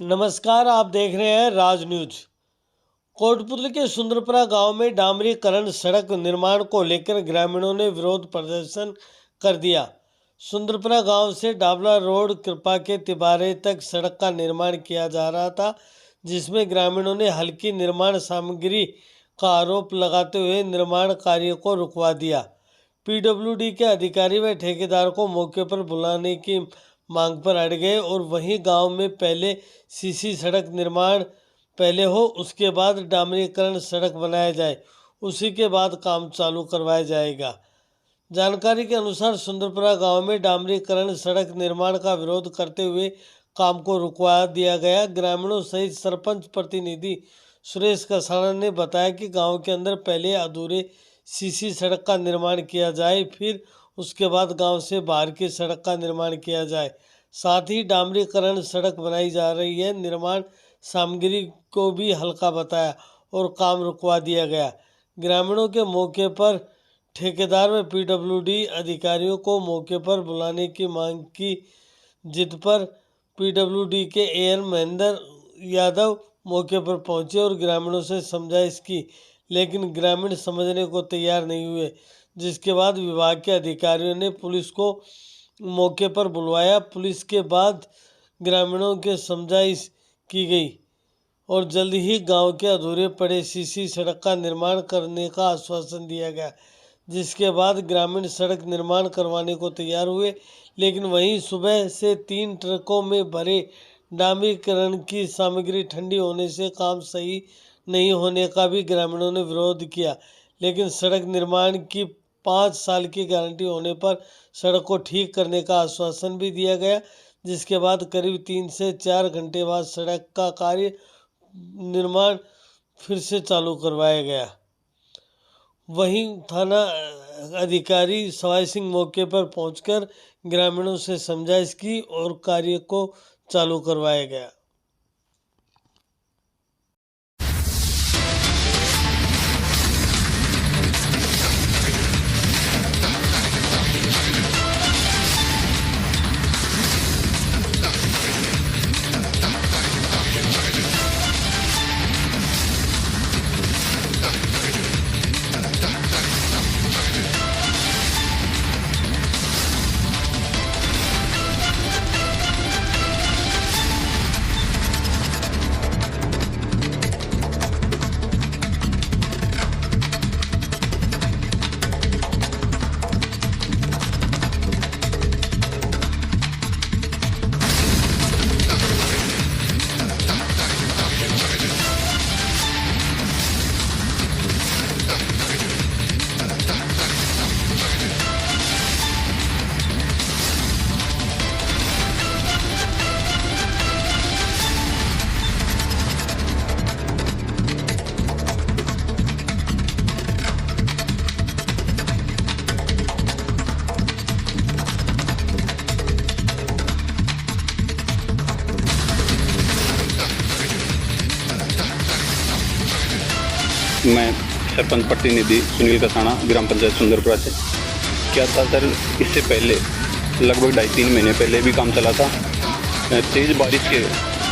नमस्कार, आप देख रहे हैं राज न्यूज। कोटपुतली के सुंदरपुरा गांव में डामरीकरण सड़क निर्माण को लेकर ग्रामीणों ने विरोध प्रदर्शन कर दिया। सुंदरपुरा गांव से डाबला रोड कृपा के तिबारे तक सड़क का निर्माण किया जा रहा था, जिसमें ग्रामीणों ने हल्की निर्माण सामग्री का आरोप लगाते हुए निर्माण कार्य को रुकवा दिया। पीडब्ल्यूडी के अधिकारी व ठेकेदार को मौके पर बुलाने की मांग पर अड़ गए और वहीं गांव में पहले सीसी सड़क निर्माण पहले हो, उसके बाद डामरीकरण सड़क बनाया जाए, उसी के बाद काम चालू करवाया जाएगा। जानकारी के अनुसार सुंदरपुरा गांव में डामरीकरण सड़क निर्माण का विरोध करते हुए काम को रुकवा दिया गया। ग्रामीणों सहित सरपंच प्रतिनिधि सुरेश कसाना ने बताया कि गांव के अंदर पहले अधूरे सीसी सड़क का निर्माण किया जाए, फिर उसके बाद गांव से बाहर की सड़क का निर्माण किया जाए। साथ ही डामरीकरण सड़क बनाई जा रही है। निर्माण सामग्री को भी हल्का बताया और काम रुकवा दिया गया। ग्रामीणों के मौके पर ठेकेदार व पीडब्ल्यूडी अधिकारियों को मौके पर बुलाने की मांग की जिद पर पीडब्ल्यूडी के एएन महेंद्र यादव मौके पर पहुंचे और ग्रामीणों से समझाइश की, लेकिन ग्रामीण समझने को तैयार नहीं हुए, जिसके बाद विभाग के अधिकारियों ने पुलिस को मौके पर बुलवाया। पुलिस के बाद ग्रामीणों के समझाइश की गई और जल्द ही गांव के अधूरे पड़े सीसी सड़क का निर्माण करने का आश्वासन दिया गया, जिसके बाद ग्रामीण सड़क निर्माण करवाने को तैयार हुए। लेकिन वहीं सुबह से 3 ट्रकों में भरे डामरीकरण की सामग्री ठंडी होने से काम सही नहीं होने का भी ग्रामीणों ने विरोध किया। लेकिन सड़क निर्माण की 5 साल की गारंटी होने पर सड़क को ठीक करने का आश्वासन भी दिया गया, जिसके बाद करीब 3 से 4 घंटे बाद सड़क का कार्य निर्माण फिर से चालू करवाया गया। वहीं थाना अधिकारी सवाई सिंह मौके पर पहुंचकर ग्रामीणों से समझाइश की और कार्य को चालू करवाया गया। मैं सरपंच प्रतिनिधि सुनील कसाना, ग्राम पंचायत सुंदरपुरा से। क्या था सर, इससे पहले लगभग 2.5-3 महीने पहले भी काम चला था। तेज़ बारिश के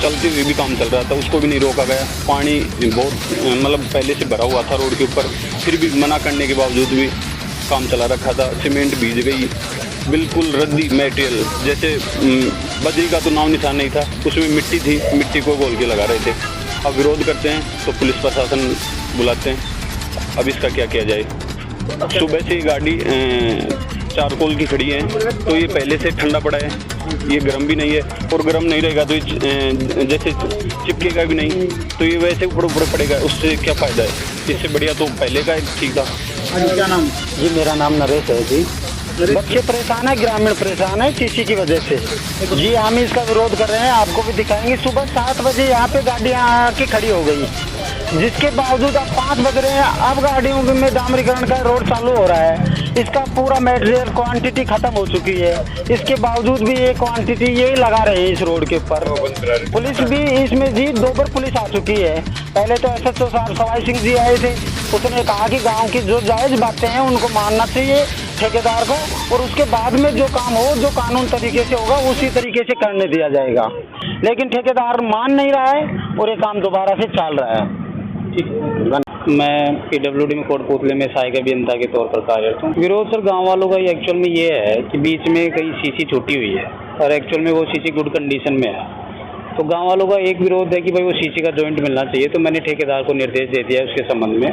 चलते हुए भी काम चल रहा था, उसको भी नहीं रोका गया। पानी बहुत मतलब पहले से भरा हुआ था रोड के ऊपर, फिर भी मना करने के बावजूद भी काम चला रखा था। सीमेंट भीज गई, बिल्कुल रद्दी मटेरियल, जैसे बजरी का तो नाम निशान नहीं था, उसमें मिट्टी थी, मिट्टी को घोल के लगा रहे थे। अब विरोध करते हैं तो पुलिस प्रशासन बुलाते हैं। अब इसका क्या किया जाए? सुबह से गाड़ी चारकोल की खड़ी है, तो ये पहले से ठंडा पड़ा है, ये गर्म भी नहीं है, और गर्म नहीं रहेगा तो जैसे चिपकेगा भी नहीं, तो ये वैसे ऊपर पड़ेगा, उससे क्या फ़ायदा है? इससे बढ़िया तो पहले का ठीक था। क्या नाम? जी मेरा नाम नरेश है जी। बच्चे परेशान है, ग्रामीण परेशान है टीसी की वजह से। जी हम इसका विरोध कर रहे हैं, आपको भी दिखाएंगे। सुबह 7 बजे यहाँ पे गाड़ियाँ आके खड़ी हो गई, जिसके बावजूद अब 5 बज रहे हैं, अब गाड़ियों में डामरीकरण का रोड चालू हो रहा है। इसका पूरा मटेरियल क्वांटिटी खत्म हो चुकी है, इसके बावजूद भी ये क्वांटिटी यही लगा रहे हैं इस रोड के ऊपर। पुलिस भी इसमें जी 2 बार पुलिस आ चुकी है। पहले तो SHO साहब सवाई सिंह जी आए थे, उसने कहा कि गाँव की जो जायज़ बातें हैं उनको मानना चाहिए, ठेकेदार को, और उसके बाद में जो काम हो, जो कानून तरीके से होगा उसी तरीके से करने दिया जाएगा। लेकिन ठेकेदार मान नहीं रहा है और ये काम दोबारा से चल रहा है। मैं PWD में कोटपुतले में सहायक अभियंता के तौर पर कार्यरत हूँ। विरोध सर गांव वालों का एक्चुअल में ये है कि बीच में कई सीसी छूटी हुई है और एक्चुअल में वो सीसी गुड कंडीशन में है। तो गांव वालों का एक विरोध है कि भाई वो सीसी का जॉइंट मिलना चाहिए। तो मैंने ठेकेदार को निर्देश दे दिया है उसके संबंध में,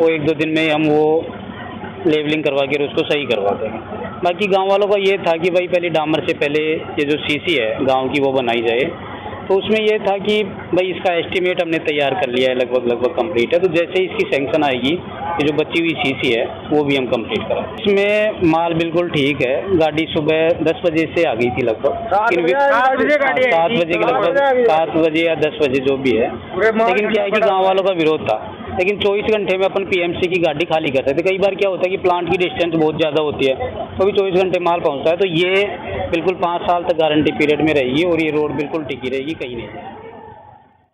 वो 1-2 दिन में हम वो लेवलिंग करवा के उसको सही करवा देंगे। बाकी गांव वालों का ये था कि भाई पहले डामर से पहले ये जो सीसी है गांव की वो बनाई जाए। तो उसमें ये था कि भाई इसका एस्टीमेट हमने तैयार कर लिया है, लगभग कंप्लीट है। तो जैसे ही इसकी सैंक्शन आएगी, ये जो बची हुई सीसी है वो भी हम कंप्लीट करेंगे। इसमें माल बिल्कुल ठीक है। गाड़ी सुबह 10 बजे से आ गई थी लगभग, 7 बजे के लगभग, 7 बजे या 10 बजे जो भी है। लेकिन क्या है कि गाँव वालों का विरोध था। लेकिन 24 घंटे में अपन PMC की गाड़ी खाली कर सकते। कई बार क्या होता है कि प्लांट की डिस्टेंस बहुत ज़्यादा होती है, तो भी 24 घंटे माल पहुंचता है। तो ये बिल्कुल 5 साल तक गारंटी पीरियड में रहेगी और ये रोड बिल्कुल टिकी रहेगी, कहीं नहीं जाएगी।